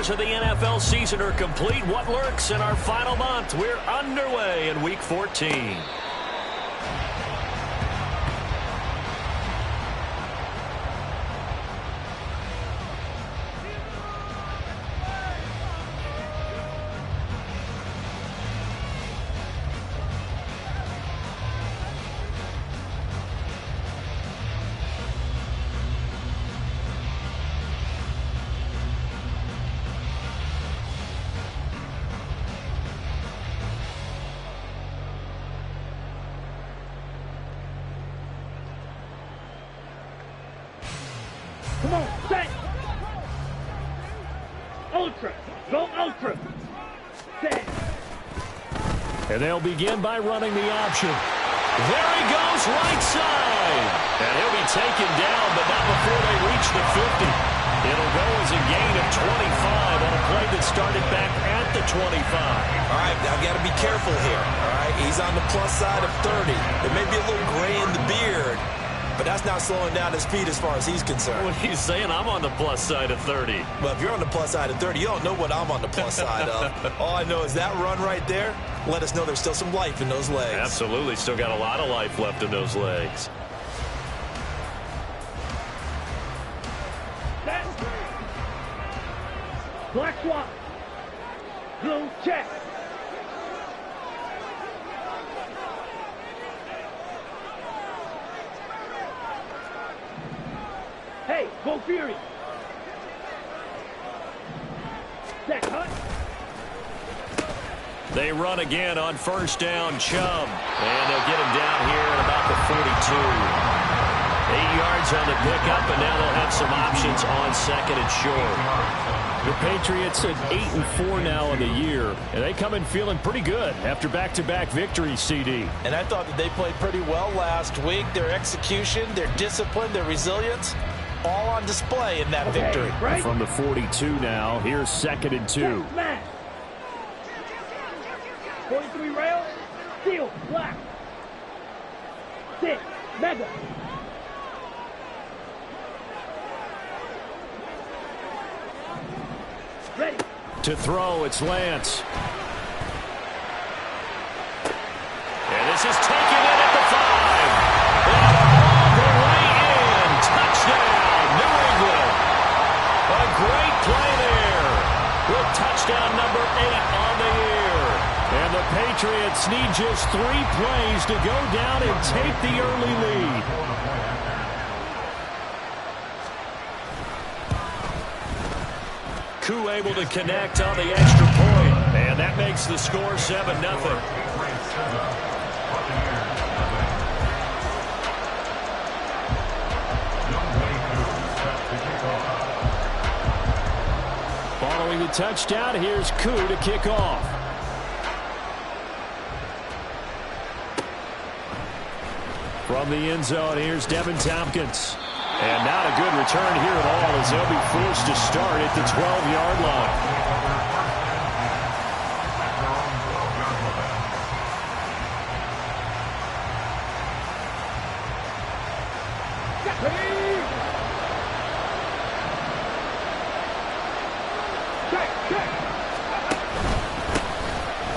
quarters of the NFL season are complete. What lurks in our final month? We're underway in Week 14. Come on, set! Ultra! Go ultra! Set! And they'll begin by running the option. There he goes, right side! And he'll be taken down, but not before they reach the 50. It'll go as a gain of 25 on a play that started back at the 25. All right, now got to be careful here, all right? He's on the plus side of 30. There may be a little gray in the beard, but that's not slowing down his speed as far as he's concerned. What are you saying? I'm on the plus side of 30. Well, if you're on the plus side of 30, you don't know what I'm on the plus side of. All I know is that run right there let us know there's still some life in those legs. Absolutely. Still got a lot of life left in those legs. Set! Black swap! Blue check! Hey, go Fury! Set, cut! They run again on first down, Chubb. And they'll get him down here at about the 42. 8 yards on the pickup, and now they'll have some options on second and short. The Patriots at 8-4 now in the year, and they come in feeling pretty good after back-to-back victories, CD. And I thought that they played pretty well last week. Their execution, their discipline, their resilience, all on display in that victory. Right. From the 42 now, here's second and 2. Smash! 43 rail, steel, black. 6, mega. Ready. To throw, it's Lance. And this is taken in at the 5. And all the way in. Touchdown, New England. A great play there. With touchdown number 8 on the year. And the Patriots need just 3 plays to go down and take the early lead. Koo able to connect on the extra point, and that makes the score 7-0. Following the touchdown, here's Koo to kick off. From the end zone, here's Devin Tompkins. And not a good return here at all as they'll be forced to start at the 12-yard line.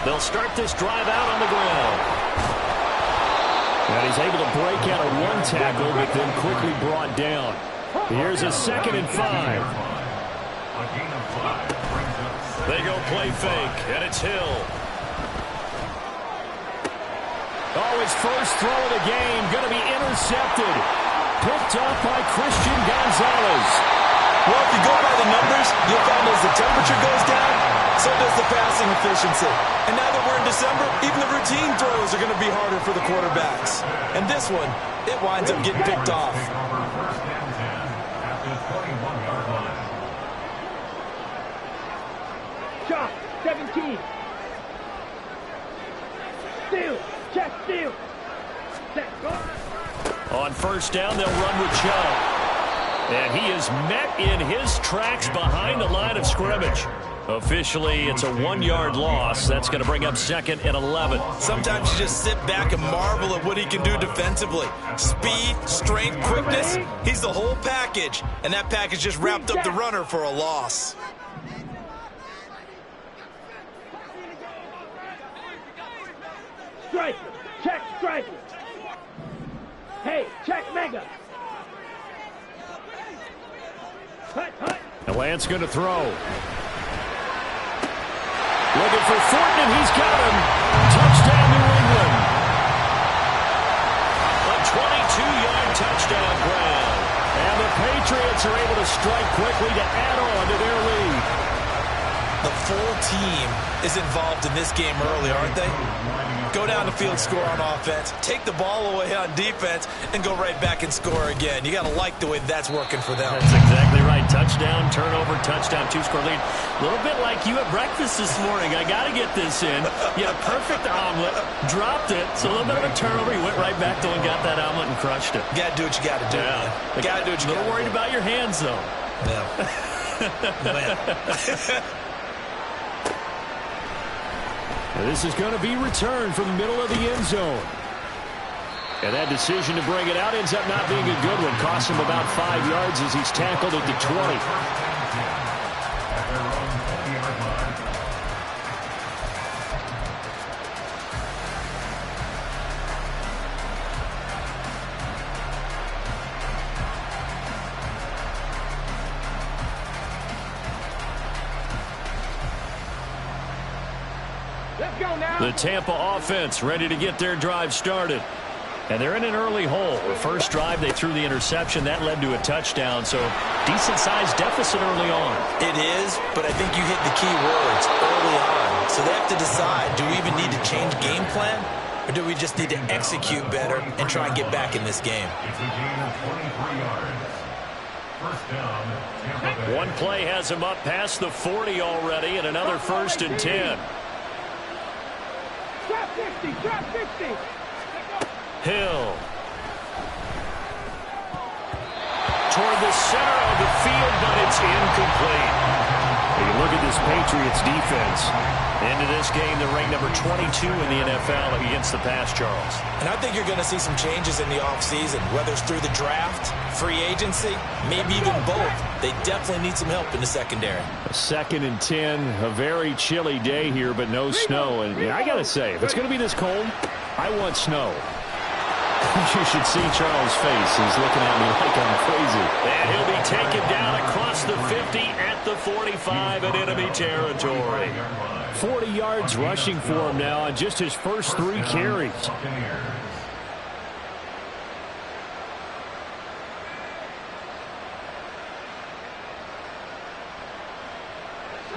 They'll start this drive out on the ground. And he's able to break out of one tackle, but then quickly brought down. Here's a 2nd and 5. They go play fake, and it's Hill. Oh, his first throw of the game going to be intercepted. Picked up by Christian Gonzalez. Well, if you go by the numbers, you'll find as the temperature goes down, so does the passing efficiency. And now that we're in December, even the routine throws are going to be harder for the quarterbacks. And this one, it winds up getting picked off. Shot, 17. Steal, check, steal. Set, go. On first down, they'll run with Chubb. And he is met in his tracks behind the line of scrimmage. Officially, it's a 1-yard loss. That's going to bring up 2nd and 11. Sometimes you just sit back and marvel at what he can do defensively. Speed, strength, quickness, he's the whole package. And that package just wrapped up the runner for a loss. striker. Check striker. Hey, check mega. Hut, hut. And Lance going to throw. Looking for Fortin, and he's got him. Touchdown, New England. A 22-yard touchdown grab. And the Patriots are able to strike quickly to add on to their lead. The full team is involved in this game early, aren't they? Go down the field, score on offense, take the ball away on defense, and go right back and score again. You got to like the way that's working for them. That's exactly right. Touchdown, turnover, touchdown, two-score lead. A little bit like you at breakfast this morning. I got to get this in. You had a perfect omelet, dropped it. So a little bit of a turnover. You went right back to and got that omelet and crushed it. You got to do what you got to do. Yeah. You got to do what you got to do. A little worried about your hands, though. Yeah. This is going to be returned from the middle of the end zone. And that decision to bring it out ends up not being a good one. Costs him about 5 yards as he's tackled at the 20. Let's go now. The Tampa offense ready to get their drive started. And they're in an early hole. The first drive, they threw the interception. That led to a touchdown, so decent-sized deficit early on. It is, but I think you hit the key words early on. So they have to decide, do we even need to change game plan, or do we just need to execute better and try and get back in this game? It's a gain of 23 yards. First down, Tampa Bay. One play has him up past the 40 already, and another 1st and 10. Drop 50, drop 50. Hill. Toward the center of the field, but it's incomplete. You look at this Patriots defense. Into this game, they're ranked number 22 in the NFL against the pass, Charles. And I think you're going to see some changes in the offseason, whether it's through the draft, free agency, maybe even both. They definitely need some help in the secondary. A 2nd and 10, a very chilly day here, but no snow. And I got to say, if it's going to be this cold, I want snow. You should see Charles' face. He's looking at me like I'm crazy. And he'll be taken down across the 50 at the 45 in enemy territory. 40 yards rushing for him now on just his first 3 carries.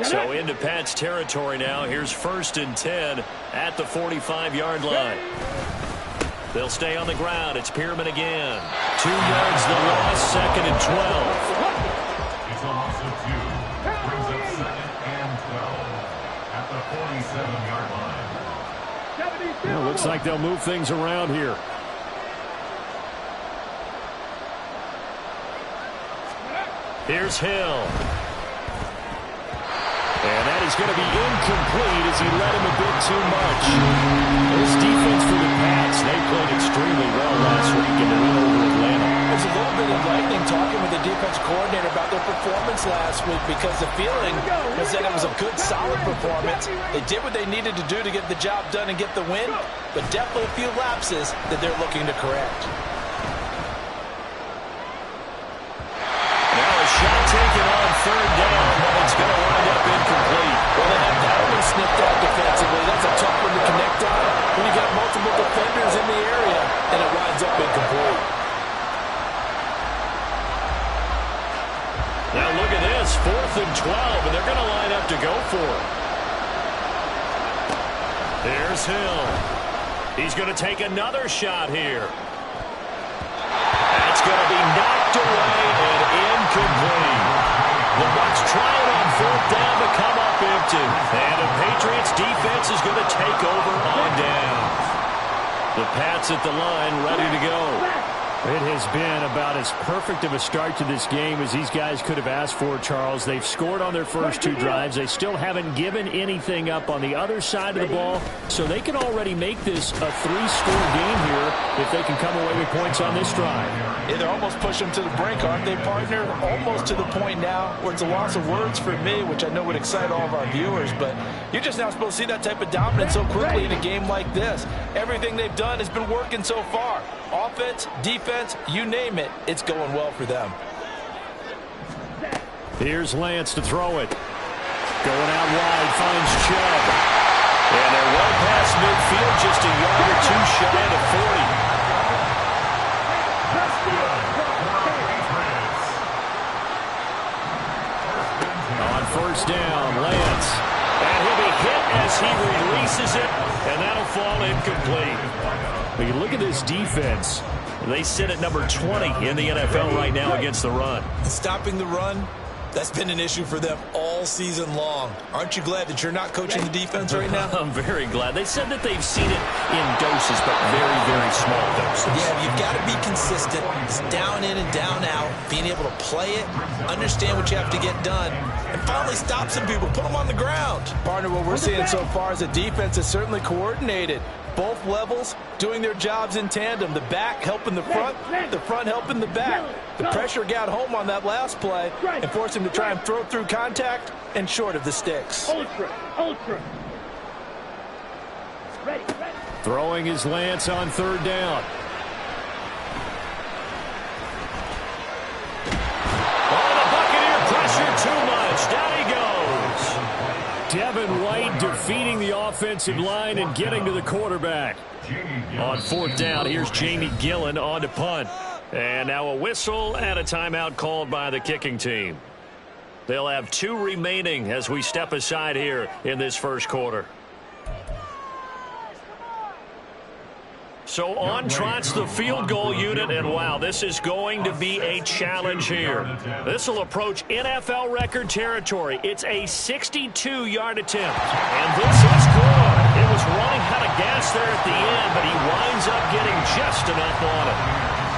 So into Pat's territory now. Here's 1st and 10 at the 45-yard line. They'll stay on the ground. It's Pierman again. 2 yards the loss, 2nd and 12. It's a loss of 2. Brings up 2nd and 12 at the 47-yard line. Well, looks like they'll move things around here. Here's Hill. And that is going to be incomplete as he led him a bit too much. This defense for the Pats, they played extremely well last week in the win over Atlanta. It's a little bit enlightening talking with the defense coordinator about their performance last week because the feeling was that it was a good, solid performance. They did what they needed to do to get the job done and get the win, but definitely a few lapses that they're looking to correct. Now a shot taken on 3rd down, but it's going to wind up incomplete. Well, they have that one snipped out defensively. That's a tough one to connect on when you got multiple defenders in the area, and it winds up incomplete. Now look at this, 4th and 12, and they're going to line up to go for it. There's Hill. He's going to take another shot here. That's going to be knocked away and incomplete. The Bucs trying on 4th down to come up empty. And the Patriots defense is going to take over on down. The Pats at the line ready to go. It has been about as perfect of a start to this game as these guys could have asked for, Charles. They've scored on their first 2 drives. They still haven't given anything up on the other side of the ball, so they can already make this a 3-score game here if they can come away with points on this drive. Yeah, they're almost pushing them to the brink, aren't they, partner? Almost to the point now where it's a loss of words for me, which I know would excite all of our viewers, but you're just not supposed to see that type of dominance so quickly in a game like this. Everything they've done has been working so far. Offense, defense, you name it, it's going well for them. Here's Lance to throw it. Going out wide, finds Chubb. And they're well past midfield, just a yard or 2 shy of 40. On first down, Lance. And he'll be hit as he releases it, and that'll fall incomplete. When you look at this defense, they sit at number 20 in the NFL right now against the run. Stopping the run, that's been an issue for them all season long. Aren't you glad that you're not coaching the defense right now? I'm very glad. They said that they've seen it in doses, but very, very small doses. Yeah, you've got to be consistent. It's down in and down out, being able to play it, understand what you have to get done, and finally stop some people, put them on the ground. Partner, what we're seeing so far is the defense is certainly coordinated. Both levels doing their jobs in tandem. The back helping the front helping the back. The pressure got home on that last play and forced him to try and throw through contact and short of the sticks. Ultra. Ready. Throwing his Lance on third down. Oh, the Buccaneer pressure too much. Down he goes. Devin White defeating the offensive line and getting to the quarterback. On fourth down, here's Jamie Gillen on to punt. And now a whistle and a timeout called by the kicking team. They'll have 2 remaining as we step aside here in this first quarter. So on trots the field goal unit, and wow, this is going to be a challenge here. This will approach NFL record territory. It's a 62-yard attempt, and this is good. It was running out of gas there at the end, but he winds up getting just enough on it.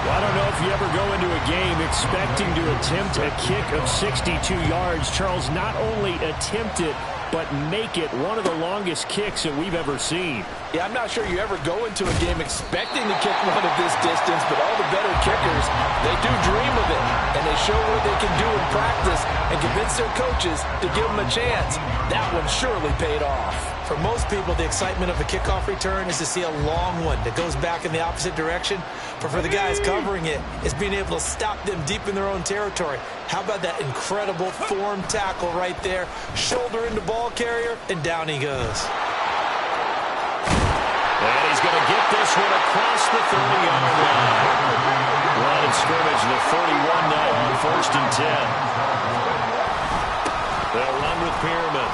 Well, I don't know if you ever go into a game expecting to attempt a kick of 62 yards. Charles, not only attempt it, but make it one of the longest kicks that we've ever seen. Yeah, I'm not sure you ever go into a game expecting to kick one of this distance, but all the better kickers, they do dream of it, and they show what they can do in practice and convince their coaches to give them a chance. That one surely paid off. For most people, the excitement of a kickoff return is to see a long one that goes back in the opposite direction. But for the guys covering it, it's being able to stop them deep in their own territory. How about that incredible form tackle right there? Shoulder into ball carrier, and down he goes. And he's going to get this one across the 30-yard line. Line of scrimmage, the 31 now on first and 10. They'll run with Pearman.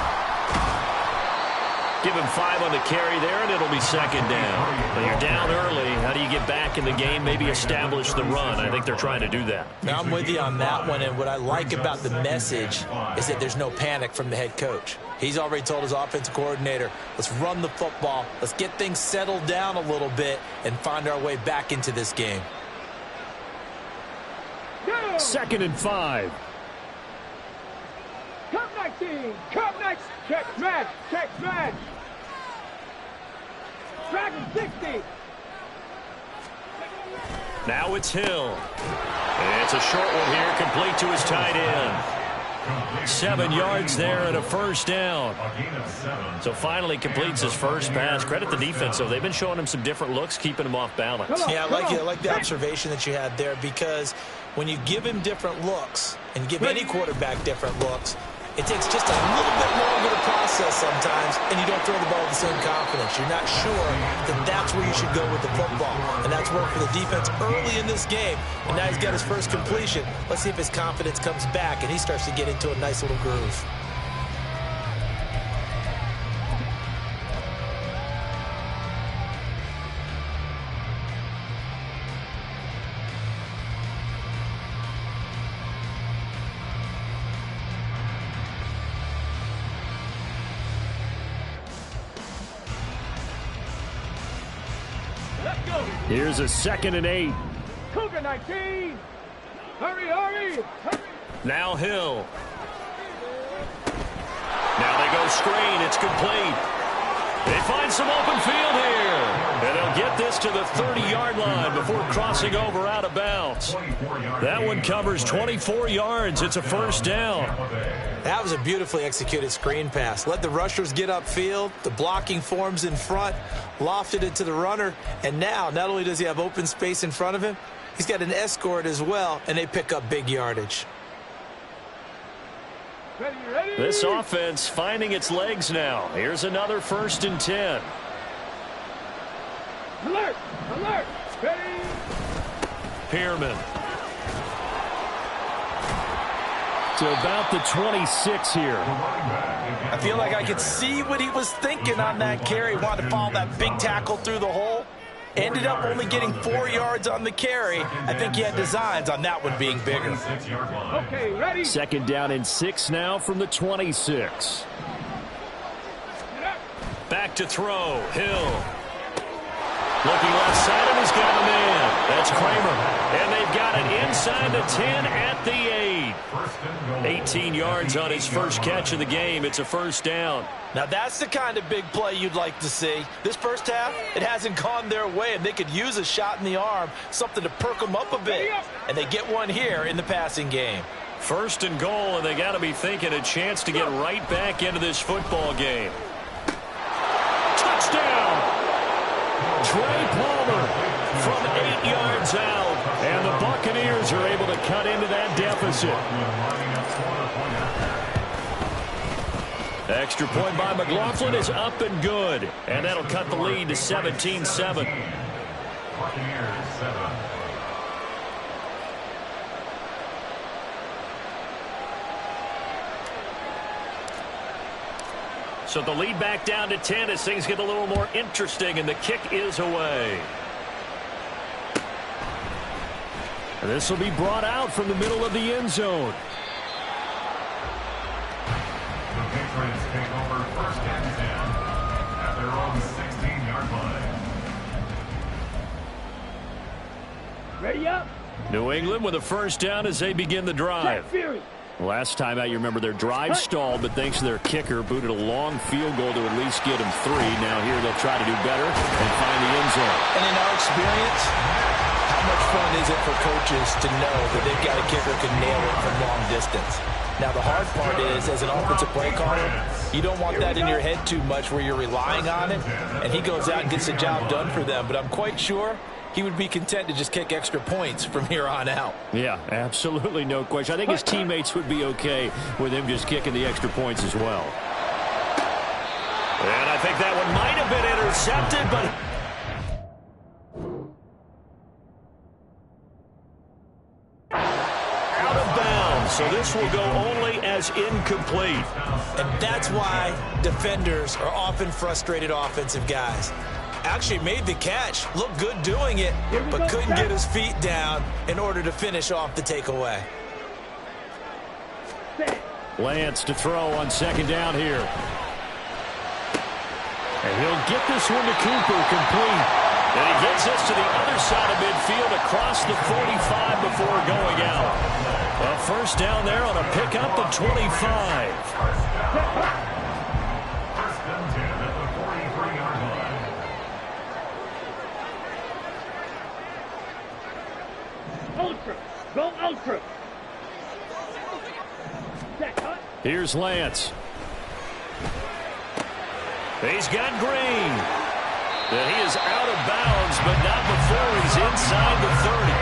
Give him 5 on the carry there, and it'll be second down. But you're down early. How do you get back in the game, maybe establish the run? I think they're trying to do that. Now, I'm with you on that one, and what I like about the message is that there's no panic from the head coach. He's already told his offensive coordinator, let's run the football, let's get things settled down a little bit and find our way back into this game. Second and 5. Come 19. Come next. Check smash. Dragon 60. Now it's Hill. And it's a short one here, complete to his tight end. 7 yards there and a first down. So finally completes his first pass. Credit the defense, though. They've been showing him some different looks, keeping him off balance. Yeah, I like the observation that you had there, because when you give him different looks and give any quarterback different looks, it takes just a little bit longer to process sometimes, and you don't throw the ball with the same confidence. You're not sure that that's where you should go with the football, and that's worked for the defense early in this game, and now he's got his first completion. Let's see if his confidence comes back, and he starts to get into a nice little groove. Here's a 2nd and 8. Cougar 19. Hurry, hurry, hurry. Now Hill. Now they go screen. It's complete. They find some open field here. And they'll get this to the 30-yard line before crossing over out of bounds. That one covers 24 yards. It's a first down. That was a beautifully executed screen pass. Let the rushers get upfield. The blocking forms in front. Lofted it to the runner. And now, not only does he have open space in front of him, he's got an escort as well, and they pick up big yardage. Ready, ready. This offense finding its legs now. Here's another 1st and 10. Alert, alert. Ready. Pearman. To about the 26 here. I feel like I could see what he was thinking on that carry. Wanted to follow that big tackle through the hole. Ended up only getting 4 yards on the carry. I think he had designs on that one being bigger. Okay, ready. 2nd down and 6 now from the 26. Back to throw. Hill. Looking left side, and he's got a man. That's Kramer. And they've got it inside the 10 at the 8. 18 yards on his first catch of the game. It's a first down. Now that's the kind of big play you'd like to see. This first half, it hasn't gone their way, and they could use a shot in the arm, something to perk them up a bit. And they get one here in the passing game. 1st and goal, and they got to be thinking a chance to get right back into this football game. Touchdown! Trey Palmer from 8 yards out, and the Buccaneers are able to cut into that deficit. Extra point by McLaughlin is up and good, and that'll cut the lead to 17-7. Buccaneers 7. So the lead back down to 10 as things get a little more interesting, and the kick is away. This will be brought out from the middle of the end zone. The Patriots take over 1st and 10 at their own 16-yard line. Ready up. New England with a first down as they begin the drive. Jack Fury. Last time out, you remember their drive stalled, but thanks to their kicker, booted a long field goal to at least get them 3. Now here they'll try to do better and find the end zone. And in our experience, how much fun is it for coaches to know that they've got a kicker who can nail it from long distance? Now, the hard part is, as an offensive play caller, you don't want that in your head too much where you're relying on it, and he goes out and gets the job done for them. But I'm quite sure he would be content to just kick extra points from here on out. Yeah, absolutely no question. I think his teammates would be okay with him just kicking the extra points as well. And I think that one might have been intercepted, but out of bounds. So this will go only as incomplete. And that's why defenders are often frustrated offensive guys. Actually made the catch, looked good doing it, but couldn't get his feet down in order to finish off the takeaway. Lance to throw on 2nd down here. And he'll get this one to Cooper complete. And he gets this to the other side of midfield across the 45 before going out. A first down there on a pickup of 25. 1st and 10 at the 43-yard line. Ultra. Go ultra. Jack, cut. Here's Lance. He's got Green. And he is out of bounds, but not before he's inside the 30.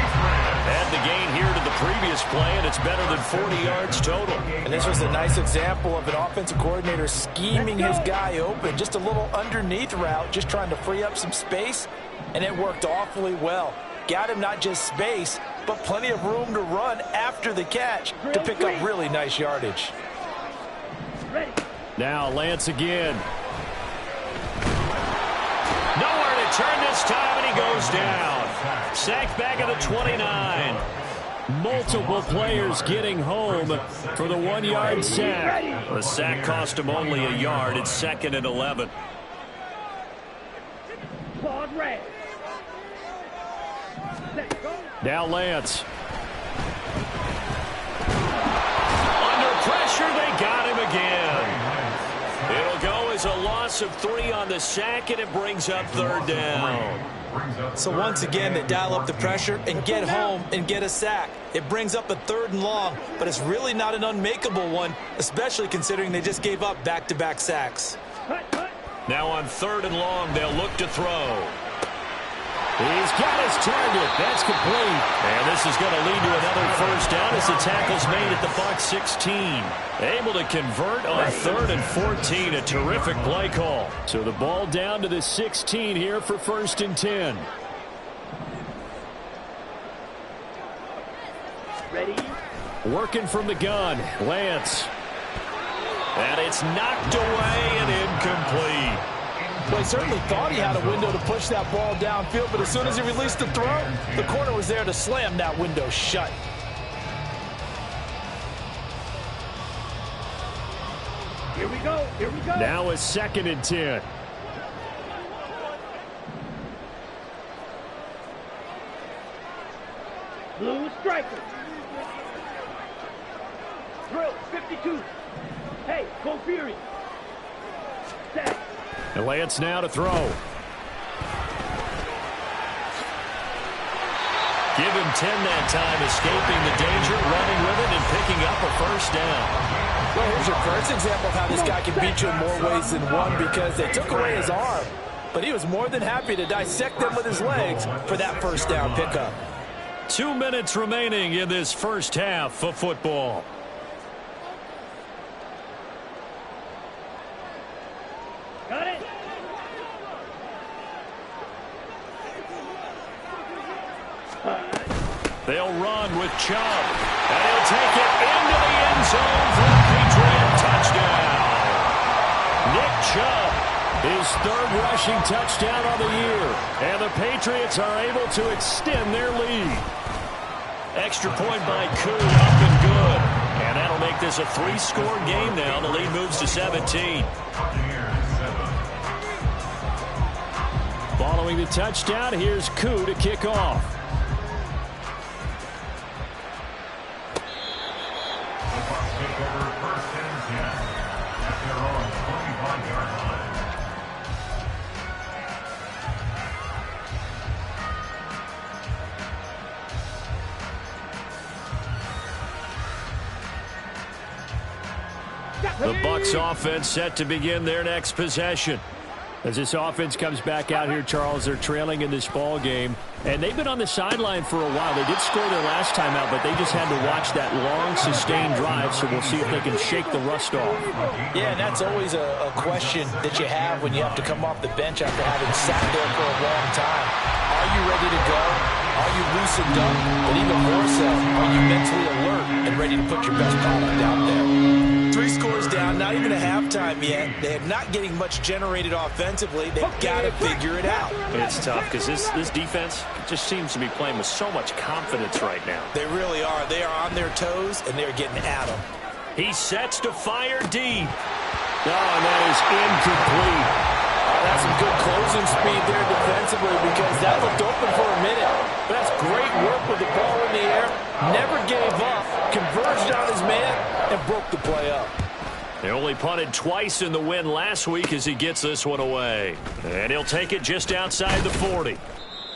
Add the gain here to the previous play, and it's better than 40 yards total. And this was a nice example of an offensive coordinator scheming his guy open. Just a little underneath route, just trying to free up some space, and it worked awfully well. Got him not just space, but plenty of room to run after the catch to pick up really nice yardage. Ready. Now Lance again. Nowhere to turn this time, and he goes down. Sacked back at the 29. Multiple players getting home for the 1-yard sack. The sack cost him only a yard. It's 2nd and 11. Claude Ray. Now Lance. Under pressure, they got him again. It'll go as a loss of 3 on the sack, and it brings up 3rd down. So once again, they dial up the pressure and get home and get a sack. It brings up a 3rd and long, but it's really not an unmakeable one, especially considering they just gave up back-to-back sacks. Now on 3rd and long, they'll look to throw. He's got his target. That's complete. And this is going to lead to another 1st down as the tackle's made at the Bucs 16. Able to convert on 3rd and 14. A terrific play call. So the ball down to the 16 here for 1st and 10. Ready? Working from the gun. Lance. And it's knocked away and incomplete. Well, he certainly thought he had a window to push that ball downfield, but as soon as he released the throw, the corner was there to slam that window shut. Here we go. Here we go. Now a 2nd and 10. Blue striker. Drill 52. Hey, go Fury. Set. And Lance now to throw. Give him 10 that time, escaping the danger, running with it, and picking up a 1st down. Well, here's your first example of how this guy can beat you in more ways than one, because they took away his arm, but he was more than happy to dissect them with his legs for that 1st down pickup. 2 minutes remaining in this 1st half of football. Got it. They'll run with Chubb. And he'll take it into the end zone for a Patriot touchdown. Nick Chubb, his 3rd rushing touchdown on the year. And the Patriots are able to extend their lead. Extra point by Koo, up and good. And that'll make this a 3-score game now. The lead moves to 17. Following the touchdown, here's Koo to kick off. The Bucs offense set to begin their next possession. As this offense comes back out here, Charles, they're trailing in this ball game, and they've been on the sideline for a while. They did score their last time out, but they just had to watch that long, sustained drive, so we'll see if they can shake the rust off. Yeah, and that's always a question that you have when you have to come off the bench after having sat there for a long time. Are you ready to go? Are you loosened up? But even more so, are you mentally alert and ready to put your best product out there? 3 scores down, not even a halftime yet. They're not getting much generated offensively. They've got to figure it out. It's tough because this defense just seems to be playing with so much confidence right now. They really are. They are on their toes, and they're getting at them. He sets to fire deep. Oh, and that is incomplete. That's some good closing speed there defensively, because that looked open for a minute. But that's great work with the ball in the air. Never gave up, converged on his man, and broke the play up. They only punted twice in the win last week as he gets this one away. And he'll take it just outside the 40.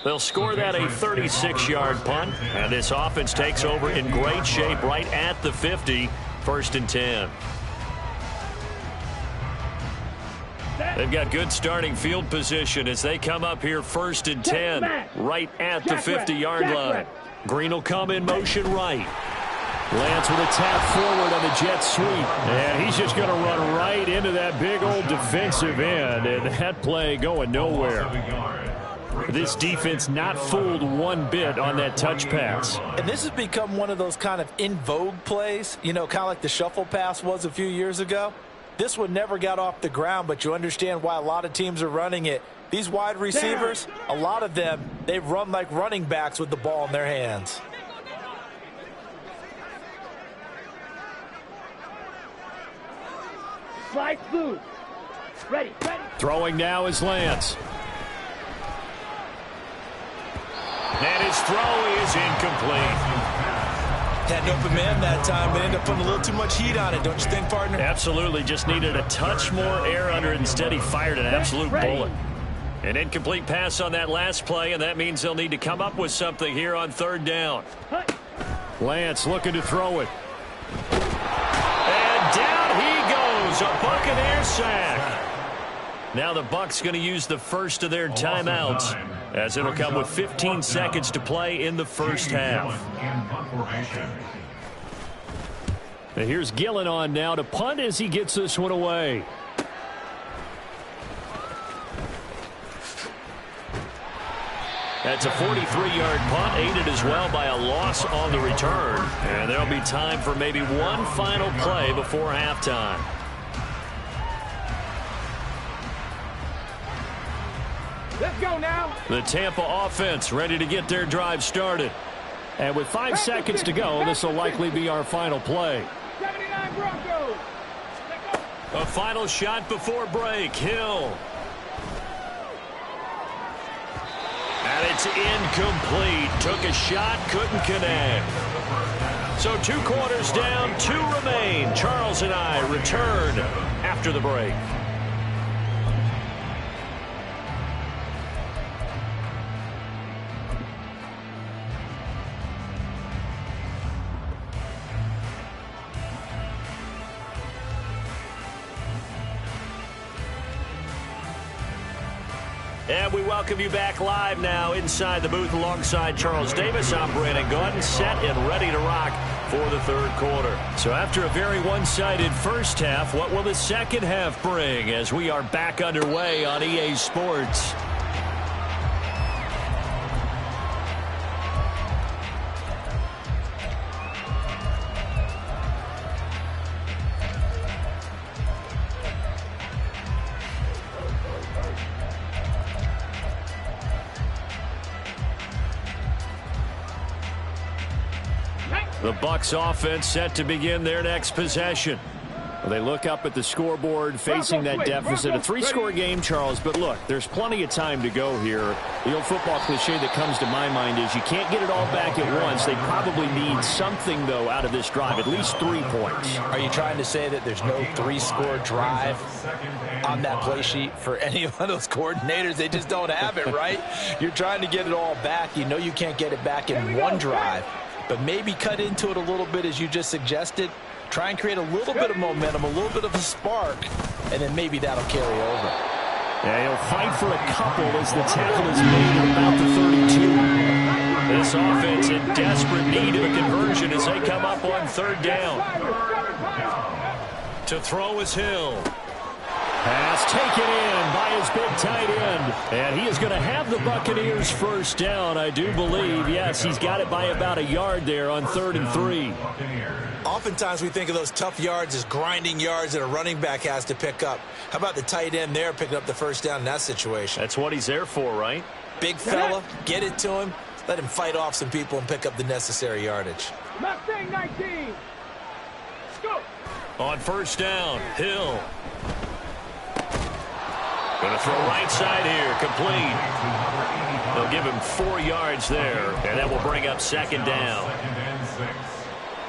They'll score that a 36-yard punt. And this offense takes over in great shape right at the 50, 1st and 10. They've got good starting field position as they come up here 1st and 10, right at the 50-yard line. Green will come in motion right. Lance with a tap forward on the jet sweep. And he's just going to run right into that big old defensive end. And that play going nowhere. This defense not fooled one bit on that touch pass. And this has become one of those kind of in vogue plays, you know, kind of like the shuffle pass was a few years ago. This one never got off the ground, but you understand why a lot of teams are running it. These wide receivers, a lot of them, they run like running backs with the ball in their hands. Slide through. Ready, ready. Throwing now is Lance. And his throw is incomplete. Had an open man that time, but ended up putting a little too much heat on it, don't you think, partner? Absolutely. Just needed a touch more air under it. Instead, he fired an absolute bullet. An incomplete pass on that last play, and that means they'll need to come up with something here on third down. Lance looking to throw it. And down he goes. A Buccaneer sack. Now the Bucs going to use the first of their timeouts, as it'll come with 15 seconds to play in the first half. Now here's Gillen on now to punt as he gets this one away. That's a 43-yard punt, aided as well by a loss on the return. And there'll be time for maybe one final play before halftime. Let's go now. The Tampa offense ready to get their drive started. And with 5 seconds to go, this will likely be our final play. 79 Broncos. A final shot before break. Hill. And it's incomplete. Took a shot, couldn't connect. So 2 quarters down, 2 remain. Charles and I return after the break. And we welcome you back live now inside the booth alongside Charles Davis. I'm Brandon Gaudin, set and ready to rock for the third quarter. So after a very one-sided first half, what will the second half bring as we are back underway on EA Sports? The Bucs offense set to begin their next possession. Well, they look up at the scoreboard facing that deficit. A 3-score game, Charles, but look, there's plenty of time to go here. The old football cliche that comes to my mind is you can't get it all back at once. They probably need something, though, out of this drive, at least 3 points. Are you trying to say that there's no 3-score drive on that play sheet for any of those coordinators? They just don't have it, right? You're trying to get it all back. You know you can't get it back in one drive. But maybe cut into it a little bit as you just suggested. Try and create a little bit of momentum, a little bit of a spark, and then maybe that'll carry over. Yeah, he'll fight for a couple as the tackle is made at about the 32. This offense in desperate need of a conversion as they come up on third down. To throw is Hill. Pass taken in by his big tight end. And he is going to have the Buccaneers first down, I do believe. Yes, he's got it by about a yard there on 3rd and 3. Oftentimes we think of those tough yards as grinding yards that a running back has to pick up. How about the tight end there picking up the first down in that situation? That's what he's there for, right? Big fella, get it to him, let him fight off some people and pick up the necessary yardage. Mustang 19. Go. On first down, Hill. Going to throw right side here, complete. They'll give him 4 yards there, and that will bring up second down. 2nd and 6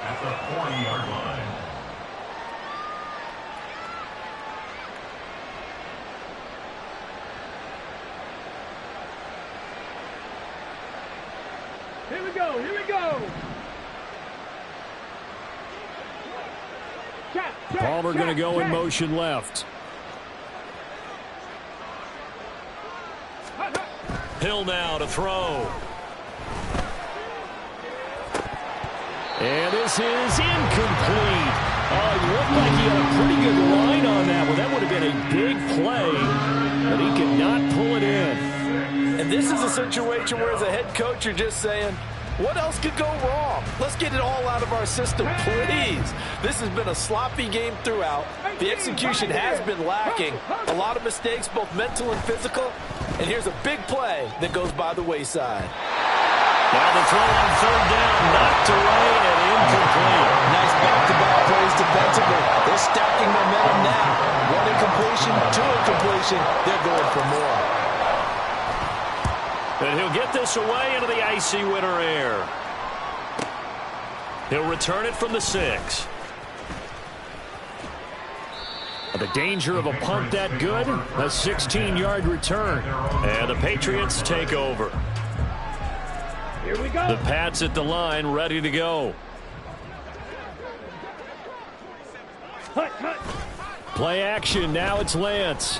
at the 40-yard line. Here we go. Here we go. Palmer going to go in motion left. Hill now to throw. And this is incomplete. Oh, he looked like he had a pretty good line on that one. That would have been a big play, but he could not pull it in. And this is a situation where as a head coach you're just saying, what else could go wrong? Let's get it all out of our system, please. This has been a sloppy game throughout. The execution has been lacking. A lot of mistakes, both mental and physical. And here's a big play that goes by the wayside. Now the throw on third down, knocked away and incomplete. Nice back-to-back plays defensively. They're stacking momentum now. 1 incompletion, 2 incompletion. They're going for more. And he'll get this away into the icy winter air. He'll return it from the 6. The danger of a punt that good, a 16-yard return. And the Patriots take over. Here we go. The Pats at the line, ready to go. Hut. Play action, now it's Lance.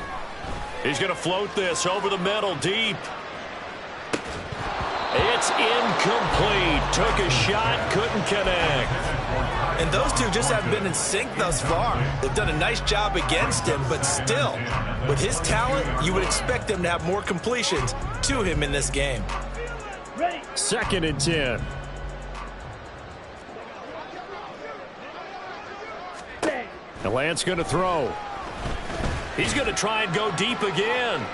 He's going to float this over the middle, deep. It's incomplete. Took a shot, couldn't connect. And those two just haven't been in sync thus far. They've done a nice job against him, but still, with his talent, you would expect them to have more completions to him in this game. Ready. 2nd and 10. Bang. And Lance going to throw. He's going to try and go deep again.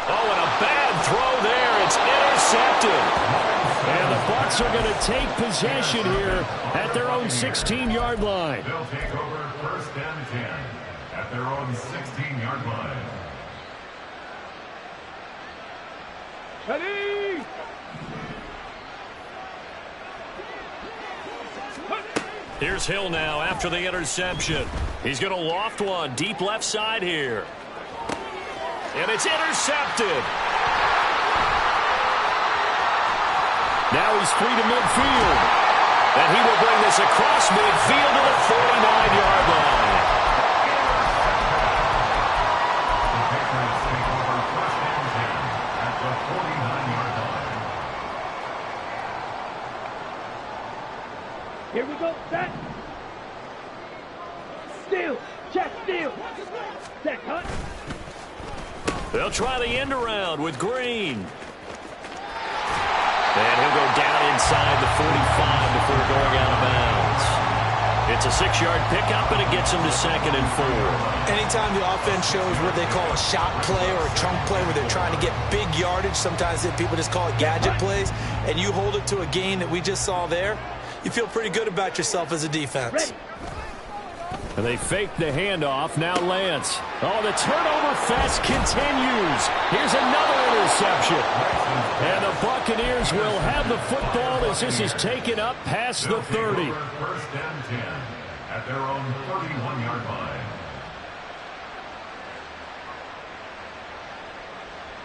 Oh, and a bad throw there. It's intercepted. And the Bucs are going to take possession here at their own 16-yard line. They'll take over 1st and 10 at their own 16-yard line. Ready. Here's Hill now after the interception. He's going to loft one deep left side here. And it's intercepted. Now he's free to midfield. And he will bring this across midfield to the 49-yard line. The Patriots take over 1st and 10 at the 49-yard line. Here we go. Set. Steal. Check. Steal. Set. Hut. They'll try the end around with Green. And he'll go down inside the 45 before going out of bounds. It's a 6-yard pickup, and it gets him to 2nd and 4. Anytime the offense shows what they call a shot play or a chunk play where they're trying to get big yardage, sometimes people just call it gadget plays, and you hold it to a gain that we just saw there, you feel pretty good about yourself as a defense. Ready. And they fake the handoff. Now Lance. Oh, the turnover fest continues. Here's another interception. And the Buccaneers will have the football as this is taken up past the 30. 1st and 10 at their own 31-yard line.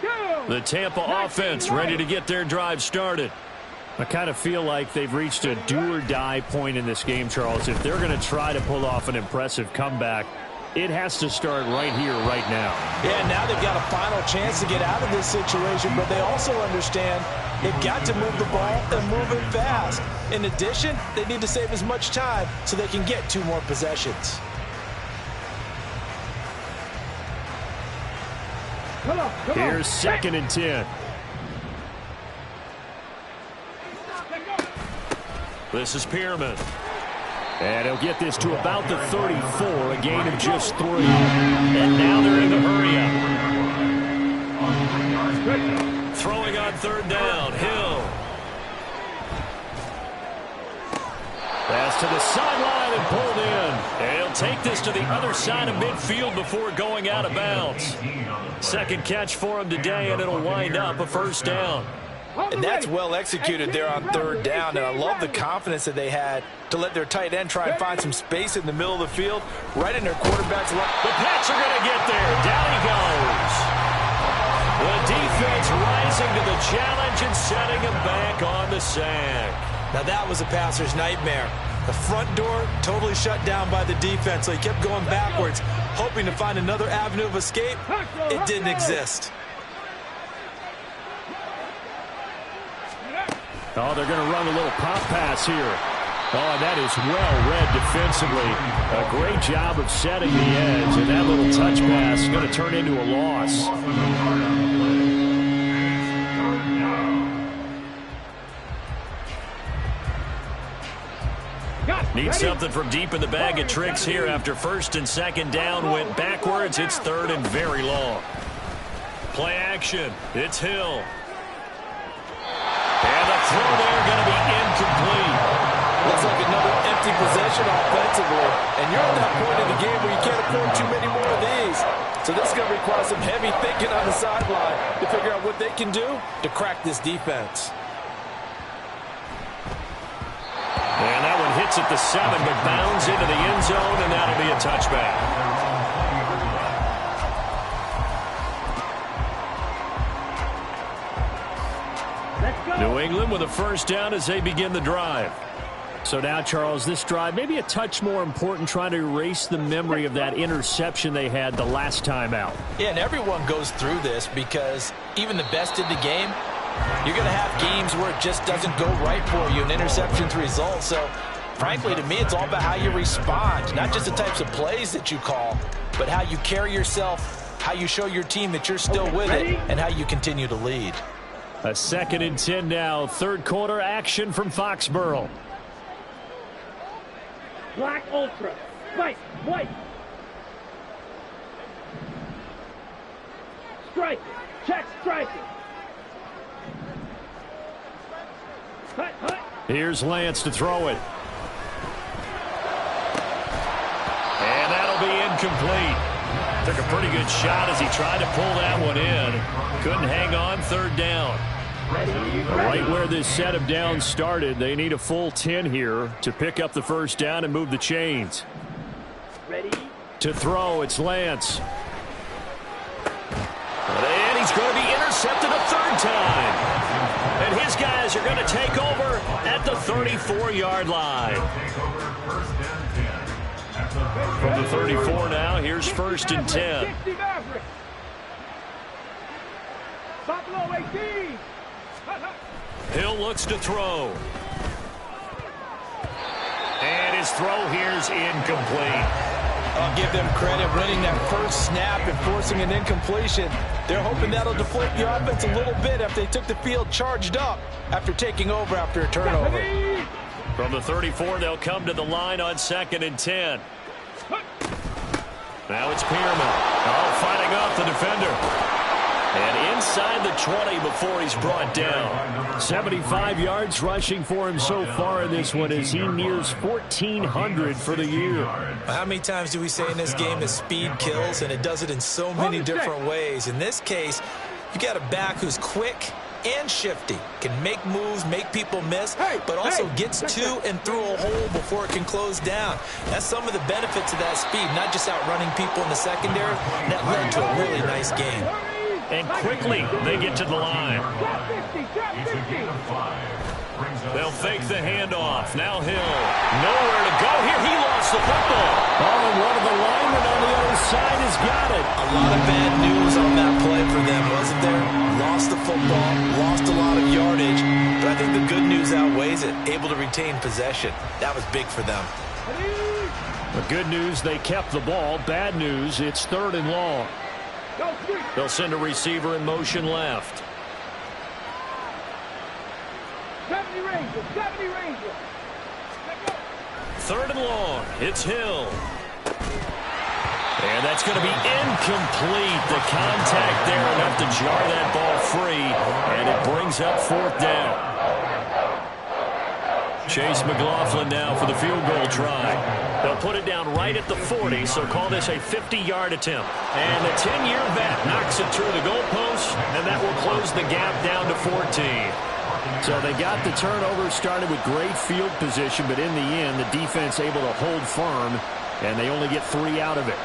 Go. The Tampa offense ready to get their drive started. I kind of feel like they've reached a do-or-die point in this game, Charles. If they're going to try to pull off an impressive comeback, it has to start right here, right now. Yeah, now they've got a final chance to get out of this situation, but they also understand they've got to move the ball and move it fast. In addition, they need to save as much time so they can get 2 more possessions. Come on. Here's 2nd and 10. This is Pierman. And he'll get this to about the 34, a gain of just 3. And now they're in the hurry up. Throwing on 3rd down. Hill. Pass to the sideline and pulled in. And he'll take this to the other side of midfield before going out of bounds. 2nd catch for him today, and it'll wind up a 1st down. And that's well executed there on 3rd down. And I love the confidence that they had to let their tight end try and find some space in the middle of the field, right in their quarterback's line. The Pats are going to get there. Down he goes. The defense rising to the challenge and setting him back on the sack. Now that was a passer's nightmare. The front door totally shut down by the defense, so he kept going backwards, hoping to find another avenue of escape. It didn't exist. Oh, they're going to run a little pop pass here. Oh, and that is well read defensively. A great job of setting the edge, and that little touch pass is going to turn into a loss. Need something from deep in the bag of tricks here after 1st and 2nd down went backwards. It's 3rd and very long. Play action. It's Hill. And the throw there going to be incomplete. Looks like another empty possession offensively. And you're at that point in the game where you can't afford too many more of these. So this is going to require some heavy thinking on the sideline to figure out what they can do to crack this defense. And that one hits at the 7, but bounds into the end zone, and that'll be a touchback. New England with a first down as they begin the drive. So now, Charles, this drive maybe a touch more important, trying to erase the memory of that interception they had the last time out. Yeah, and everyone goes through this because even the best in the game, you're going to have games where it just doesn't go right for you, and interceptions result. So, frankly, to me, it's all about how you respond, not just the types of plays that you call, but how you carry yourself, how you show your team that you're still with it, and how you continue to lead. A 2nd and 10 now. Third quarter action from Foxborough. Black Ultra. White. White. Strike. Check striking. Hut, hut. Here's Lance to throw it. And that'll be incomplete. Took a pretty good shot as he tried to pull that one in. Couldn't hang on. Third down. Right where this set of downs started, they need a full 10 here to pick up the first down and move the chains. Ready? To throw, it's Lance. And he's going to be intercepted a third time. And his guys are going to take over at the 34-yard line. From the 34 now, here's 1st and 10. Buffalo 18. Hill looks to throw. And his throw here's incomplete. I'll give them credit winning that first snap and forcing an incompletion. They're hoping that'll deflate the offense a little bit after they took the field charged up after taking over after a turnover. From the 34, they'll come to the line on 2nd and 10. Now it's Pearman. Oh, fighting off the defender. And inside the 20 before he's brought down. 75 yards rushing for him so far in this one as he nears 1,400 for the year. How many times do we say in this game that speed kills, and it does it in so many different ways? In this case, you got a back who's quick and shifty, can make moves, make people miss, but also gets to and through a hole before it can close down. That's some of the benefits of that speed, not just outrunning people in the secondary. That led to a really nice game. And quickly they get to the line. They'll fake the handoff. Now Hill. Nowhere to go here. He lost the football. Oh, and one of the linemen on the other side has got it. A lot of bad news on that play for them, wasn't there? Lost the football, lost a lot of yardage, but I think the good news outweighs it. Able to retain possession. That was big for them. The good news, they kept the ball. Bad news, it's 3rd and long. They'll send a receiver in motion left. 70 Rangers, 70 Rangers. 3rd and long. It's Hill. And that's going to be incomplete. The contact there enough to jar that ball free. And it brings up 4th down. Chase McLaughlin now for the field goal try. They'll put it down right at the 40, so call this a 50-yard attempt. And the 10-year vet knocks it through the goalpost, and that will close the gap down to 14. So they got the turnover started with great field position, but in the end, the defense able to hold firm, and they only get 3 out of it.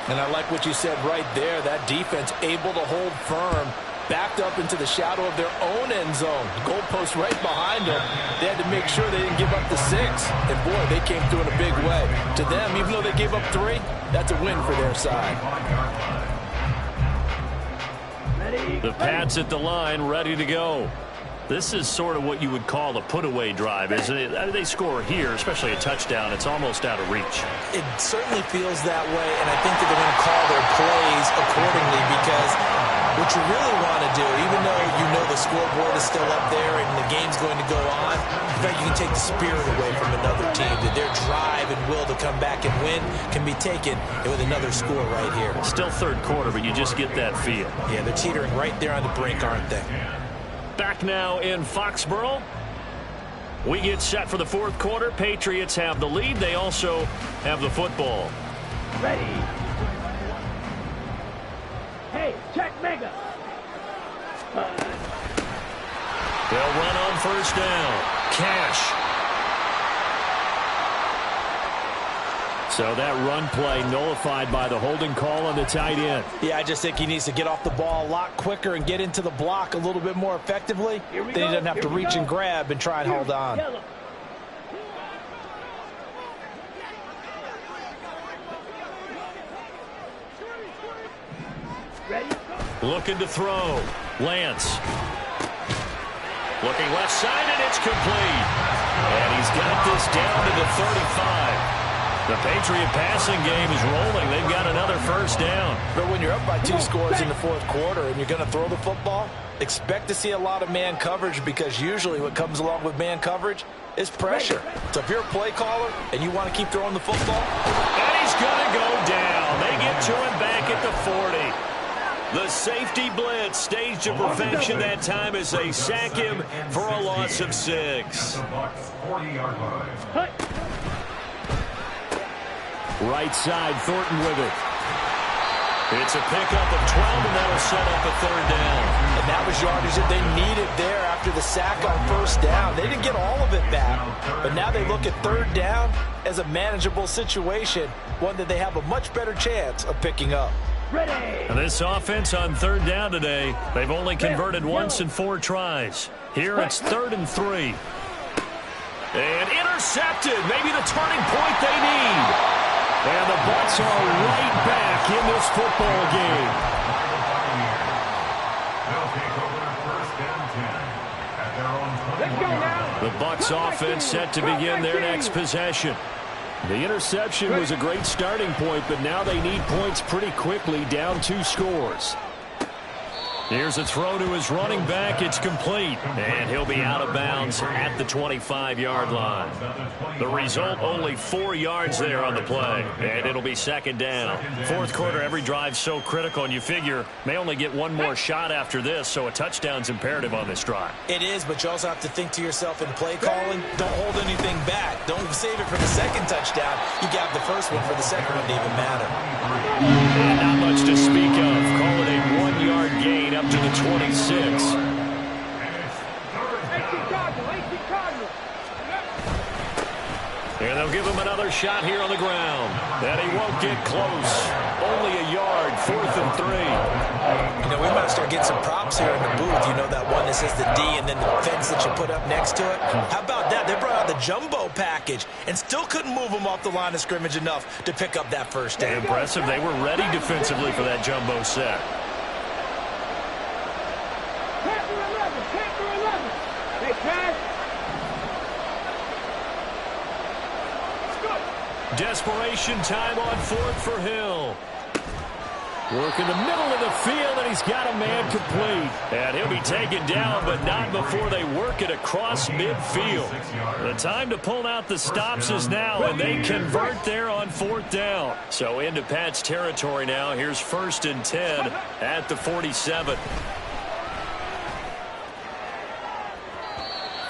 And I like what you said right there. That defense able to hold firm, backed up into the shadow of their own end zone. Goalpost right behind them. They had to make sure they didn't give up the 6. And, boy, they came through in a big way. To them, even though they gave up 3, that's a win for their side. The Pats at the line, ready to go. This is sort of what you would call a put-away drive, isn't it? I mean, they score here, especially a touchdown. It's almost out of reach. It certainly feels that way, and I think that they're going to call their plays accordingly because what you really want to do, even though you know the scoreboard is still up there and the game's going to go on, in fact, you can take the spirit away from another team. That their drive and will to come back and win can be taken with another score right here. Still 3rd quarter, but you just get that feel. Yeah, they're teetering right there on the brink, aren't they? Back now in Foxborough. We get set for the 4th quarter. Patriots have the lead. They also have the football. Ready. first down. Cash. So that run play nullified by the holding call on the tight end. Yeah, I just think he needs to get off the ball a lot quicker and get into the block a little bit more effectively. Then he doesn't have to reach and grab and try and hold on. Looking to throw. Lance. Looking left side, and it's complete. And he's got this down to the 35. The Patriot passing game is rolling. They've got another first down. But when you're up by 2 scores in the 4th quarter and you're going to throw the football, expect to see a lot of man coverage, because usually what comes along with man coverage is pressure. So if you're a play caller and you want to keep throwing the football. And he's going to go down. They get to him back at the 40. The safety blitz staged to perfection that time as they sack him for a loss of 6. Right side, Thornton with it. It's a pickup of 12, and that'll set up a 3rd down. And that was yardage that they needed there after the sack on 1st down. They didn't get all of it back, but now they look at 3rd down as a manageable situation, one that they have a much better chance of picking up. And this offense on 3rd down today, they've only converted once in 4 tries. Here it's 3rd and 3. And intercepted, maybe the turning point they need. And the Bucs are right back in this football game. Let's go now. The Bucs offense set to begin their next possession. The interception was a great starting point, but now they need points pretty quickly, down 2 scores. Here's a throw to his running back. It's complete. And he'll be out of bounds at the 25-yard line. The result, only 4 yards there on the play. And it'll be 2nd down. 4th quarter, every drive's so critical, and you figure may only get one more shot after this, so a touchdown's imperative on this drive. It is, but you also have to think to yourself in play calling, don't hold anything back. Don't save it for the 2nd touchdown. You got the 1st one for the 2nd one to even matter. And not much to speak of. Call it a 1-yard gain up to the 26. And they'll give him another shot here on the ground. And he won't get close. Only a yard, 4th and 3. You know, we might start getting some props here in the booth. You know, that one that says the D and then the fence that you put up next to it. How about that? They brought out the jumbo package and still couldn't move them off the line of scrimmage enough to pick up that 1st down. Impressive. They were ready defensively for that jumbo set. Desperation time on 4th for Hill. Work in the middle of the field, and he's got a man complete. And he'll be taken down, but not before they work it across midfield. The time to pull out the stops is now, and they convert there on 4th down. So into Pat's territory now. Here's 1st and 10 at the 47.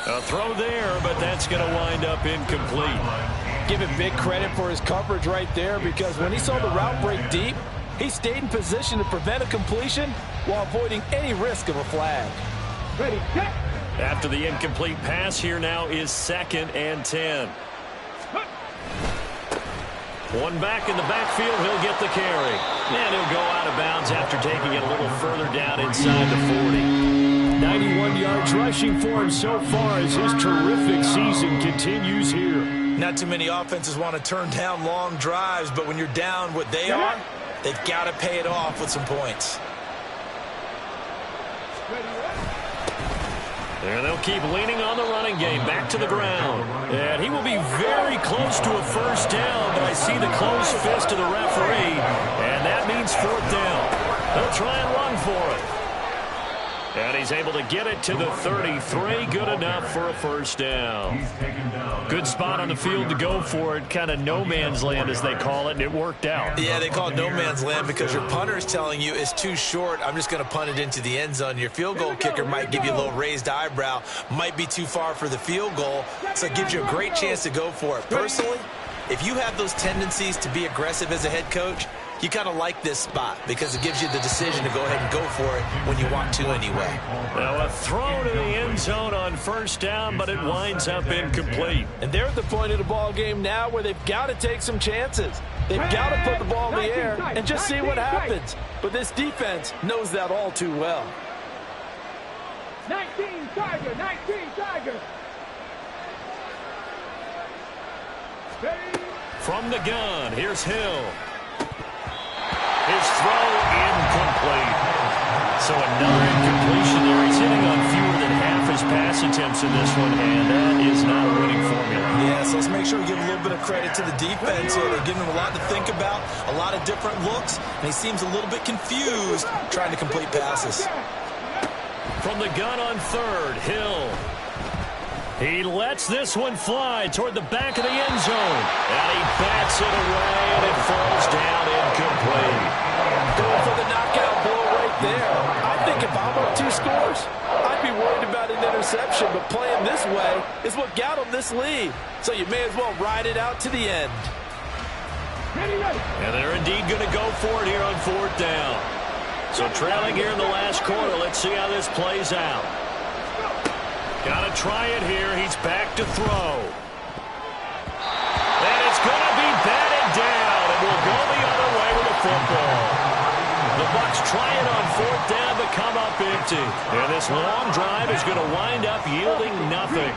A throw there, but that's going to wind up incomplete. Give him big credit for his coverage right there, because when he saw the route break deep, he stayed in position to prevent a completion while avoiding any risk of a flag. Ready, set. After the incomplete pass, here now is 2nd and 10. One back in the backfield, he'll get the carry. And he'll go out of bounds after taking it a little further down inside the 40. 91 yards rushing for him so far as his terrific season continues here. Not too many offenses want to turn down long drives, but when you're down what they are, they've got to pay it off with some points. And they'll keep leaning on the running game, back to the ground. And he will be very close to a 1st down, but I see the closed fist of the referee, and that means 4th down. They'll try and run for it. And he's able to get it to the 33. Good enough for a 1st down. Good spot on the field to go for it. Kind of no man's land, as they call it, and it worked out. Yeah, they call it no man's land because your punter is telling you it's too short. I'm just going to punt it into the end zone. Your field goal kicker might give you a little raised eyebrow. Might be too far for the field goal, so it gives you a great chance to go for it. Personally, if you have those tendencies to be aggressive as a head coach, you kind of like this spot because it gives you the decision to go ahead and go for it when you want to anyway. Now a throw to the end zone on first down, but it winds up incomplete. And they're at the point of the ball game now where they've got to take some chances. They've got to put the ball in the air and just see what happens. But this defense knows that all too well. 19 Tiger, 19 Tiger. From the gun, here's Hill. His throw incomplete. So another incompletion there. He's hitting on fewer than half his pass attempts in this one, and that is not a winning formula. Yeah, so let's make sure we give a little bit of credit to the defense here. They're giving him a lot to think about, a lot of different looks, and he seems a little bit confused trying to complete passes. From the gun on third, Hill. He lets this one fly toward the back of the end zone. And he bats it away, and it falls down incomplete. Going for the knockout blow right there. I think if I'm up 2 scores, I'd be worried about an interception. But playing this way is what got him this lead. So you may as well ride it out to the end. And they're indeed going to go for it here on fourth down. So trailing here in the last quarter. Let's see how this plays out. Got to try it here. He's back to throw. And it's going to be batted down. And we'll go the other way with the football. The Bucs try it on fourth down but come up empty. And this long drive is going to wind up yielding nothing.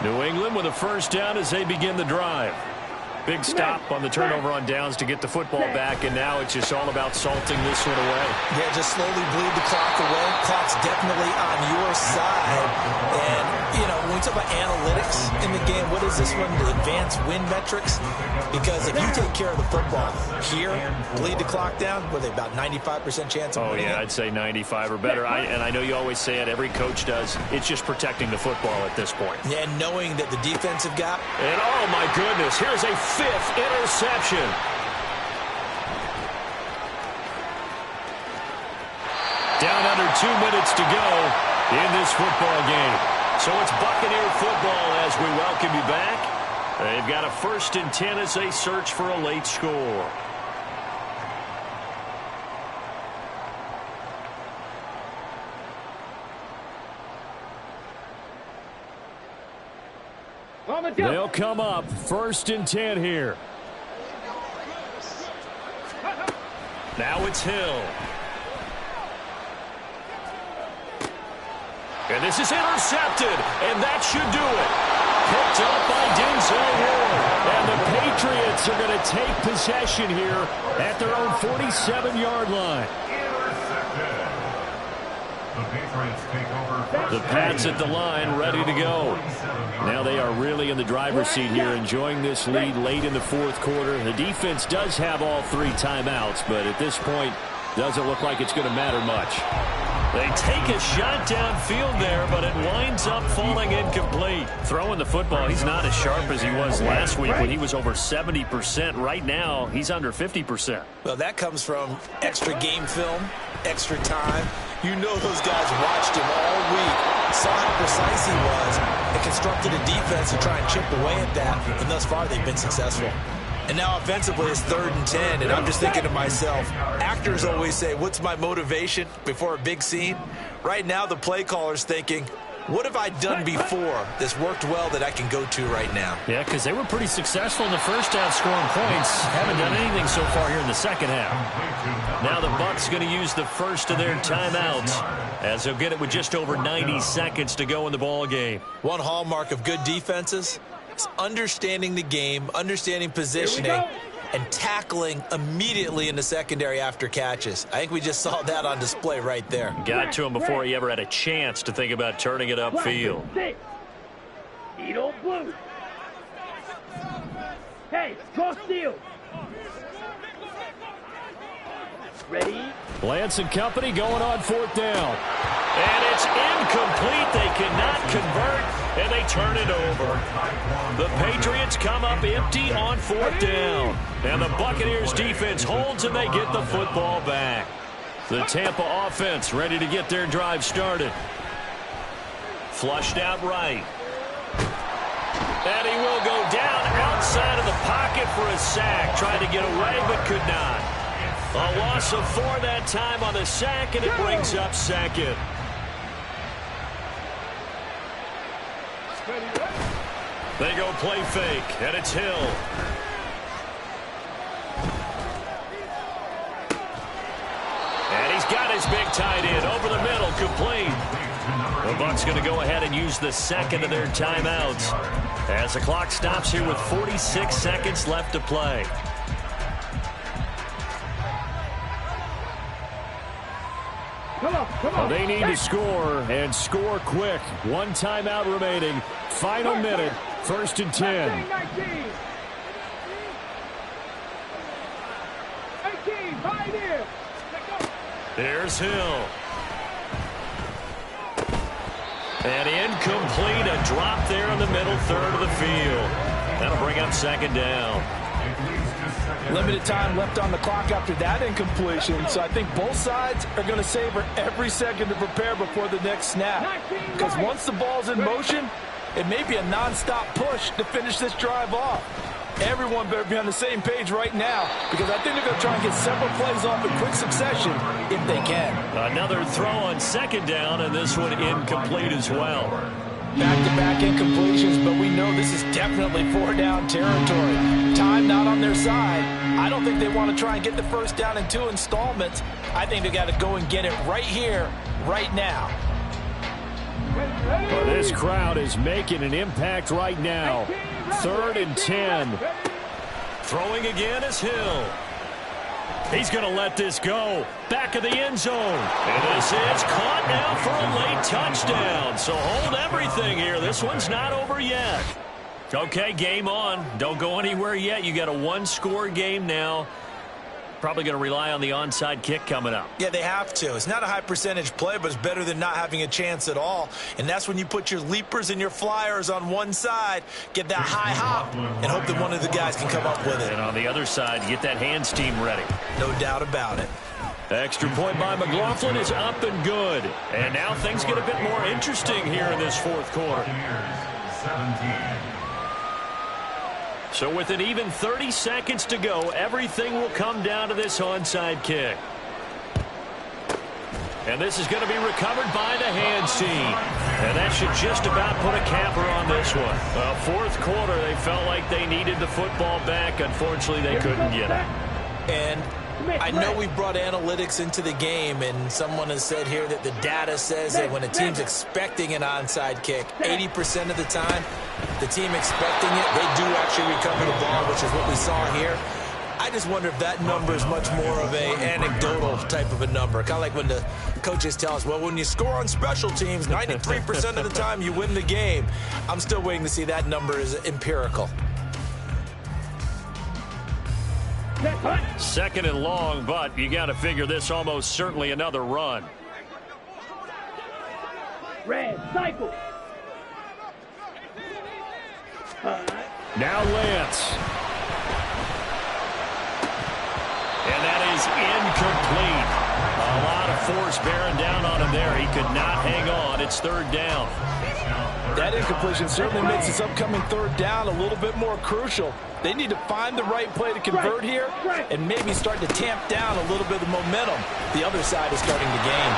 New England with a first down as they begin the drive. Big stop on the turnover on downs to get the football back, and now it's just all about salting this one away. Yeah, just slowly bleed the clock away. Clock's definitely on your side. And, you know, when we talk about analytics in the game, what is this one? The advanced win metrics? Because if you take care of the football here, bleed the clock down, what are they, about 95% chance of winning? Oh, yeah, I'd say 95 or better. And I know you always say it, every coach does. It's just protecting the football at this point. Yeah, and knowing that the defensive got. And, oh, my goodness, here's a 5th interception. Down under 2 minutes to go in this football game. So it's Buccaneer football as we welcome you back. They've got a 1st and 10 as they search for a late score. They'll come up 1st and 10 here. Now it's Hill. And this is intercepted, and that should do it. Picked up by Denzel Ward. And the Patriots are going to take possession here at their own 47-yard line. The Pats at the line, ready to go. Now they are really in the driver's seat here, enjoying this lead late in the 4th quarter. The defense does have all 3 timeouts, but at this point, doesn't look like it's going to matter much. They take a shot downfield there, but it winds up falling incomplete. Throwing the football, he's not as sharp as he was last week when he was over 70%. Right now, he's under 50%. Well, that comes from extra game film, extra time. You know those guys watched him all week, saw how precise he was, and constructed a defense to try and chip away at that. And thus far, they've been successful. And now offensively, it's 3rd and 10, and I'm just thinking to myself, actors always say, what's my motivation before a big scene? Right now, the play caller's thinking, what have I done before that's worked well that I can go to right now? Yeah, because they were pretty successful in the first half scoring points. Haven't done anything so far here in the second half. Now the Bucs going to use the first of their timeouts as they'll get it with just over 90 seconds to go in the ball game. One hallmark of good defenses is understanding the game, understanding positioning, and tackling immediately in the secondary after catches. I think we just saw that on display right there. Got to him before he ever had a chance to think about turning it upfield. Edo blue. Hey, go steal. Ready? Lance and company going on 4th down. And it's incomplete. They cannot convert, and they turn it over. The Patriots come up empty on 4th down. And the Buccaneers defense holds, and they get the football back. The Tampa offense ready to get their drive started. Flushed out right. And he will go down outside of the pocket for a sack. Tried to get away, but could not. A loss of 4 that time on the sack, and it brings up second. They go play fake, and it's Hill. And he's got his big tight end over the middle, complete. The Bucs going to go ahead and use the second of their timeouts as the clock stops here with 46 seconds left to play. Come on. They need to score, and score quick. 1 timeout remaining. Final minute, 1st and 10. 18, right here. There's Hill. And incomplete, a drop there in the middle third of the field. That'll bring up 2nd down. Limited time left on the clock after that incompletion, so I think both sides are going to savor every second to prepare before the next snap. Because once the ball's in motion, it may be a non-stop push to finish this drive off. Everyone better be on the same page right now, because I think they're going to try and get several plays off in quick succession if they can. Another throw on 2nd down, and this one incomplete as well. Back-to-back incompletions, but we know this is definitely 4-down territory. Time not on their side. I don't think they want to try and get the 1st down in 2 installments. I think they got to go and get it right here, right now. Well, this crowd is making an impact right now. 3rd and 10. Throwing again is Hill. He's going to let this go. Back of the end zone. And this is caught now for a late touchdown. So hold everything here. This one's not over yet. Okay, game on. Don't go anywhere yet. You got a 1-score game now. Probably going to rely on the onside kick coming up. Yeah, they have to. It's not a high percentage play, but it's better than not having a chance at all. And that's when you put your leapers and your flyers on one side, get that high hop, and hope that one of the guys can come up with it. And on the other side, get that hands team ready. No doubt about it. Extra point by McLaughlin is up and good. And now things get a bit more interesting here in this 4th quarter. 17. So with an even 30 seconds to go, everything will come down to this onside kick. And this is going to be recovered by the hands team. And that should just about put a capper on this one. 4th quarter, they felt like they needed the football back. Unfortunately, they couldn't get it. And I know we brought analytics into the game, and someone has said here that the data says that when a team's expecting an onside kick, 80% of the time, the team expecting it, they do actually recover the ball, which is what we saw here. I just wonder if that number is much more of a anecdotal type of a number. Kind of like when the coaches tell us, well, when you score on special teams, 93% of the time you win the game. I'm still waiting to see that number is empirical. 2nd and long, but you got to figure this almost certainly another run. Red, cycle. Now Lance. And that is incomplete. A lot of force bearing down on him there. He could not hang on. It's 3rd down. That incompletion certainly makes this upcoming 3rd down a little bit more crucial. They need to find the right play to convert here and maybe start to tamp down a little bit of momentum the other side is starting to gain.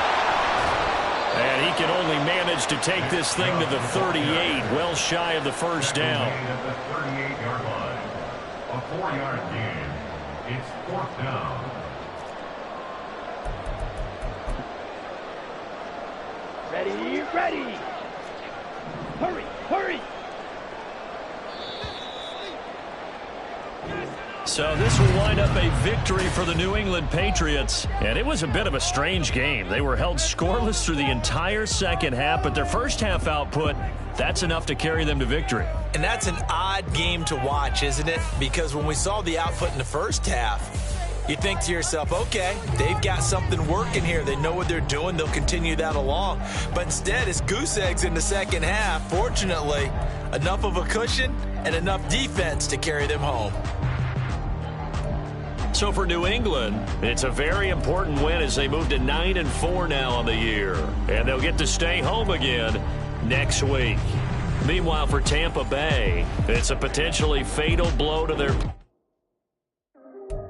And he can only manage to take this thing to the 38, well shy of the 1st down. At the 38-yard line. A 4-yard gain. It's 4th down. Ready. Hurry. So this will wind up a victory for the New England Patriots. And it was a bit of a strange game. They were held scoreless through the entire 2nd half, but their 1st half output, that's enough to carry them to victory. And that's an odd game to watch, isn't it? Because when we saw the output in the 1st half, you think to yourself, okay, they've got something working here. They know what they're doing. They'll continue that along. But instead, it's goose eggs in the 2nd half. Fortunately, enough of a cushion and enough defense to carry them home. So for New England, it's a very important win as they move to 9-4 now on the year. And they'll get to stay home again next week. Meanwhile, for Tampa Bay, it's a potentially fatal blow to their